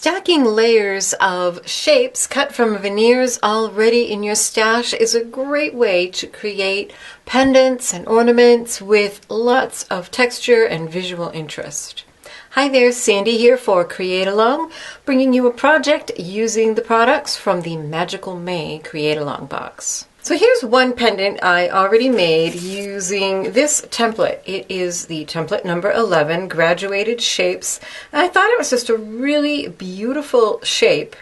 Stacking layers of shapes cut from veneers already in your stash is a great way to create pendants and ornaments with lots of texture and visual interest. Hi there, Sandy here for Create Along, bringing you a project using the products from the Magical May Create Along box. So here's one pendant I already made using this template. It is the template number 11, Graduated Shapes. And I thought it was just a really beautiful shape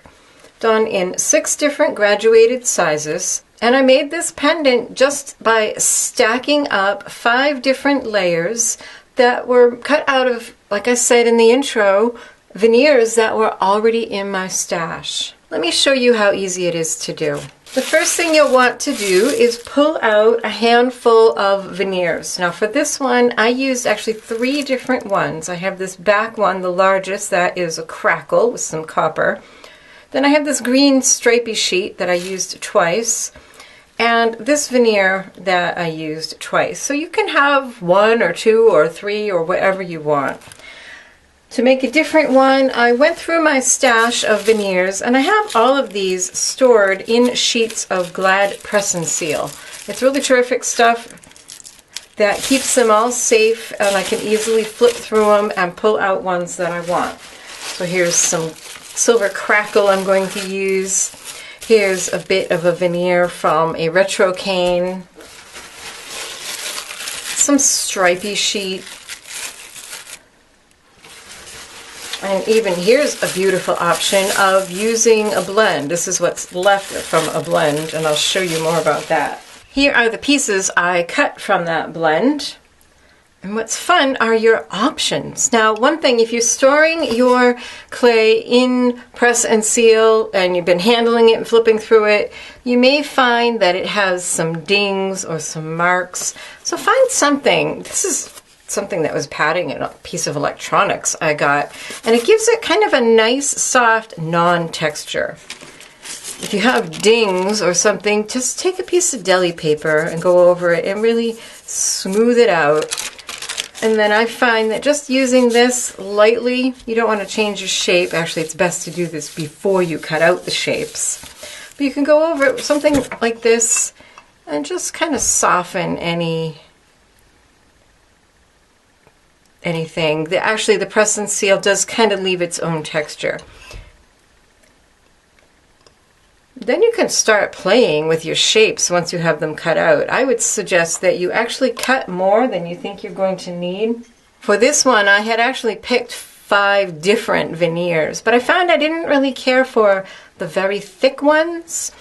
done in 6 different graduated sizes. And I made this pendant just by stacking up 5 different layers that were cut out of, like I said in the intro, veneers that were already in my stash. Let me show you how easy it is to do. The first thing you'll want to do is pull out a handful of veneers. Now for this one, I used actually 3 different ones. I have this back one, the largest, that is a crackle with some copper. Then I have this green stripy sheet that I used twice, and this veneer that I used twice. So you can have 1 or 2 or 3 or whatever you want. To make a different one, I went through my stash of veneers, and I have all of these stored in sheets of Glad Press and Seal. It's really terrific stuff that keeps them all safe, and I can easily flip through them and pull out ones that I want. So here's some silver crackle I'm going to use. Here's a bit of a veneer from a retro cane. Some stripy sheet. And even here's a beautiful option of using a blend. This is what's left from a blend, and I'll show you more about that. Here are the pieces I cut from that blend. And what's fun are your options. Now, one thing, if you're storing your clay in press and seal and you've been handling it and flipping through it, you may find that it has some dings or some marks. So find something. This is something that was padding in a piece of electronics I got, and it gives it kind of a nice soft non-texture. If you have dings or something, just take a piece of deli paper and go over it and really smooth it out. And then I find that just using this lightly, you don't want to change your shape. Actually, it's best to do this before you cut out the shapes. But you can go over it with something like this and just kind of soften anything. Actually, the press and seal does kind of leave its own texture. Then you can start playing with your shapes once you have them cut out. I would suggest that you actually cut more than you think you're going to need. For this one, I had actually picked 5 different veneers, but I found I didn't really care for the very thick ones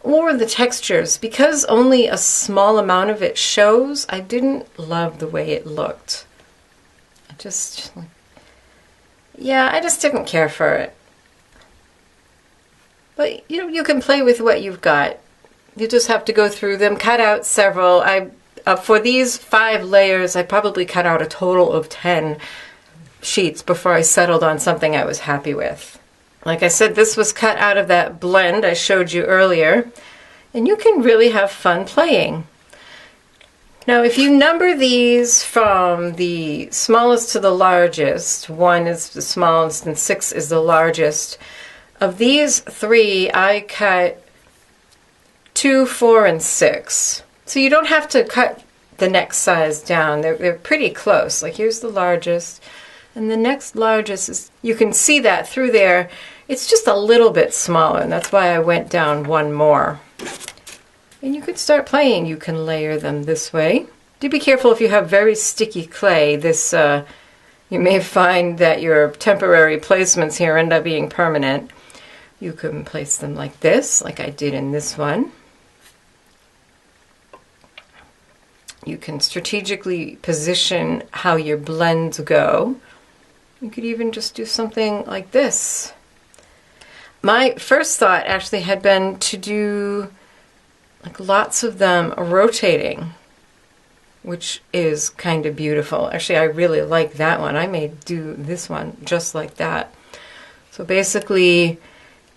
or the textures. Because only a small amount of it shows, I didn't love the way it looked. I just didn't care for it. But you can play with what you've got. You just have to go through them, cut out several. For these 5 layers, I probably cut out a total of 10 sheets before I settled on something I was happy with. Like I said, this was cut out of that blend I showed you earlier, and you can really have fun playing. Now, if you number these from the smallest to the largest, 1 is the smallest and 6 is the largest. Of these 3, I cut 2, 4, and 6. So you don't have to cut the next size down. They're pretty close. Like here's the largest, and the next largest is, you can see that through there. It's just a little bit smaller, and that's why I went down 1 more. And you can start playing. You can layer them this way. Do be careful if you have very sticky clay. You may find that your temporary placements here end up being permanent. You can place them like this, like I did in this one. You can strategically position how your blends go. You could even just do something like this. My first thought actually had been to do like lots of them rotating, which is kind of beautiful. Actually, I really like that one. I may do this one just like that. So basically,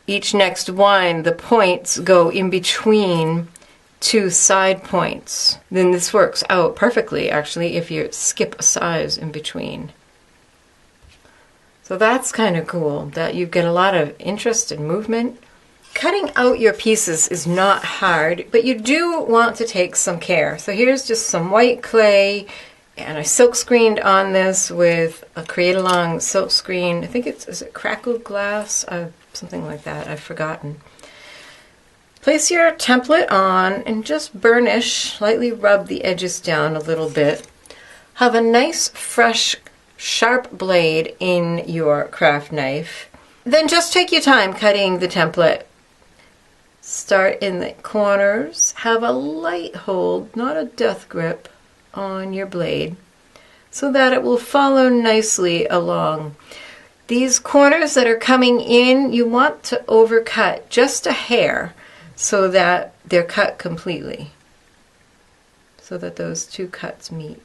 each next one, the points go in between 2 side points. Then this works out perfectly, actually, if you skip a size in between. So that's kind of cool that you get a lot of interest and movement. Cutting out your pieces is not hard, but you do want to take some care. So here's just some white clay, and I silk screened on this with a Create Along silk screen. I think is it crackled glass? Something like that, I've forgotten. Place your template on and just burnish, lightly rub the edges down a little bit. Have a nice, fresh, sharp blade in your craft knife. Then just take your time cutting the template. Start in the corners. Have a light hold, not a death grip, on your blade so that it will follow nicely along. These corners that are coming in, you want to overcut just a hair so that they're cut completely, so that those two cuts meet.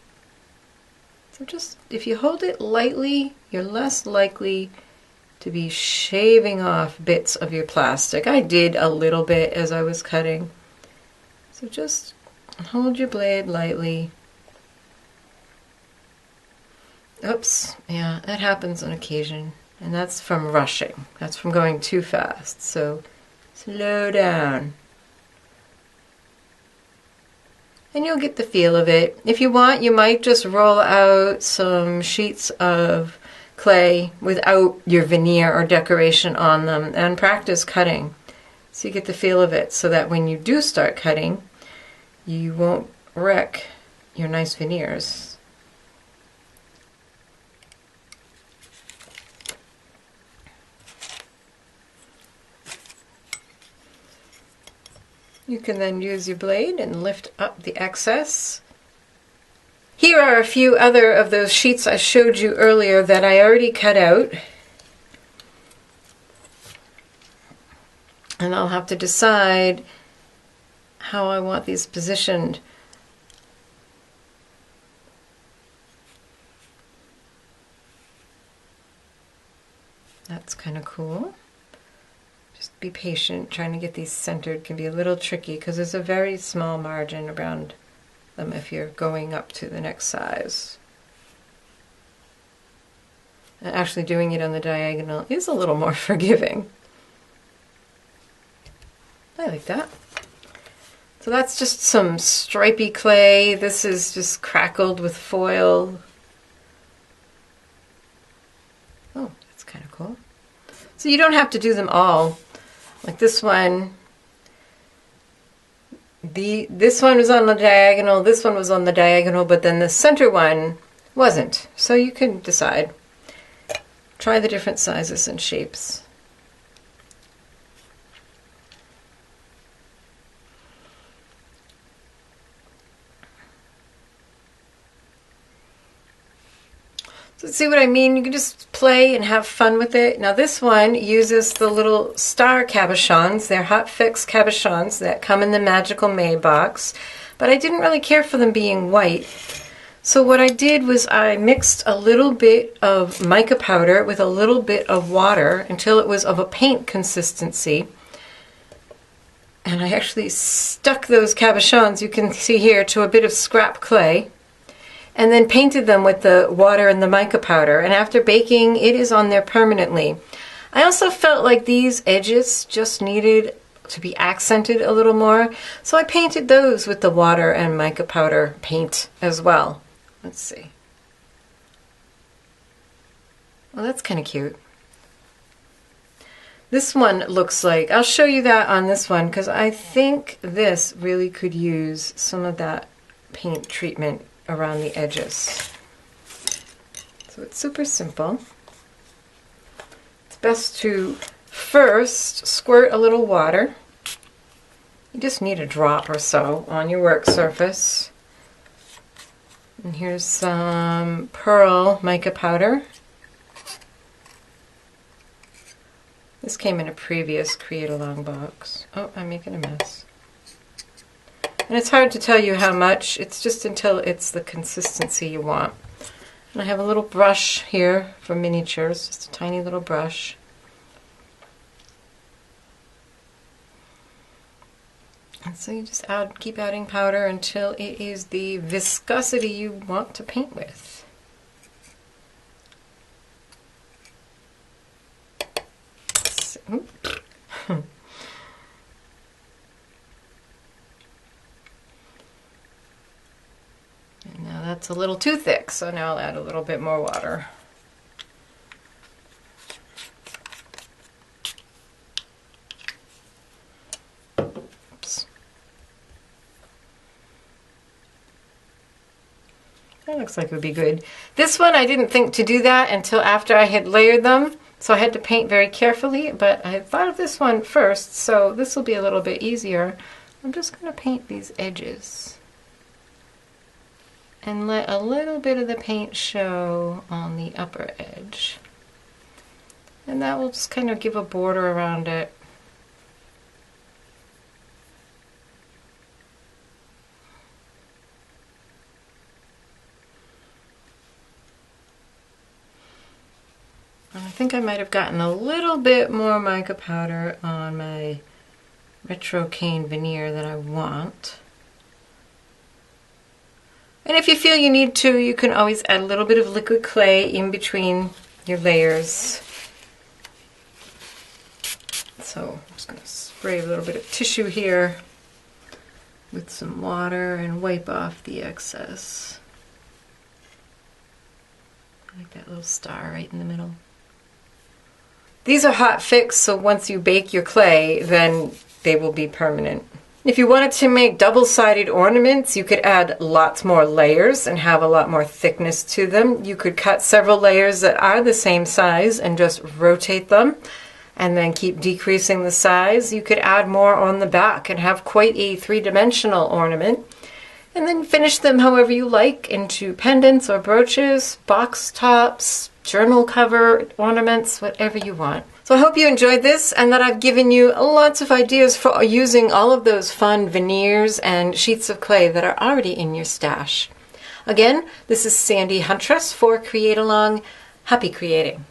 So just, if you hold it lightly, you're less likely to be shaving off bits of your plastic. I did a little bit as I was cutting. So just hold your blade lightly. Oops, yeah, that happens on occasion. And that's from rushing. That's from going too fast. So slow down. And you'll get the feel of it. If you want, you might just roll out some sheets of clay without your veneer or decoration on them and practice cutting so you get the feel of it, so that when you do start cutting, you won't wreck your nice veneers. You can then use your blade and lift up the excess. Here are a few other of those sheets I showed you earlier that I already cut out. And I'll have to decide how I want these positioned. That's kind of cool. Just be patient. Trying to get these centered can be a little tricky because there's a very small margin around them if you're going up to the next size. And actually doing it on the diagonal is a little more forgiving. I like that. So that's just some stripy clay. This is just crackled with foil. Oh, that's kind of cool. So you don't have to do them all. Like this one, this one was on the diagonal, this one was on the diagonal, but then the center one wasn't. So you can decide. Try the different sizes and shapes. So see what I mean? You can just play and have fun with it. Now this one uses the little star cabochons. They're hot fix cabochons that come in the Magical May box, but I didn't really care for them being white. So what I did was I mixed a little bit of mica powder with a little bit of water until it was of a paint consistency. And I actually stuck those cabochons, you can see here, to a bit of scrap clay, and then painted them with the water and the mica powder. And after baking, it is on there permanently. I also felt like these edges just needed to be accented a little more, so I painted those with the water and mica powder paint as well. Let's see. Well, that's kind of cute. This one looks like, I'll show you that on this one, because I think this really could use some of that paint treatment around the edges. So it's super simple. It's best to first squirt a little water. You just need a drop or so on your work surface. And here's some pearl mica powder. This came in a previous Create Along box. Oh, I'm making a mess. And it's hard to tell you how much, it's just until it's the consistency you want. And I have a little brush here for miniatures, just a tiny little brush. And so you just keep adding powder until it is the viscosity you want to paint with. And now that's a little too thick, so now I'll add a little bit more water. Oops. That looks like it would be good. This one I didn't think to do that until after I had layered them, so I had to paint very carefully, but I thought of this one first, so this will be a little bit easier. I'm just going to paint these edges and let a little bit of the paint show on the upper edge. And that will just kind of give a border around it. And I think I might have gotten a little bit more mica powder on my retro cane veneer than I want. And if you feel you need to, you can always add a little bit of liquid clay in between your layers. So I'm just going to spray a little bit of tissue here with some water and wipe off the excess. I like that little star right in the middle. These are hot fix, so once you bake your clay, then they will be permanent. If you wanted to make double-sided ornaments, you could add lots more layers and have a lot more thickness to them. You could cut several layers that are the same size and just rotate them and then keep decreasing the size. You could add more on the back and have quite a three-dimensional ornament. And then finish them however you like into pendants or brooches, box tops, journal cover ornaments, whatever you want. So I hope you enjoyed this and that I've given you lots of ideas for using all of those fun veneers and sheets of clay that are already in your stash. Again, this is Sandy Huntress for Create Along. Happy creating!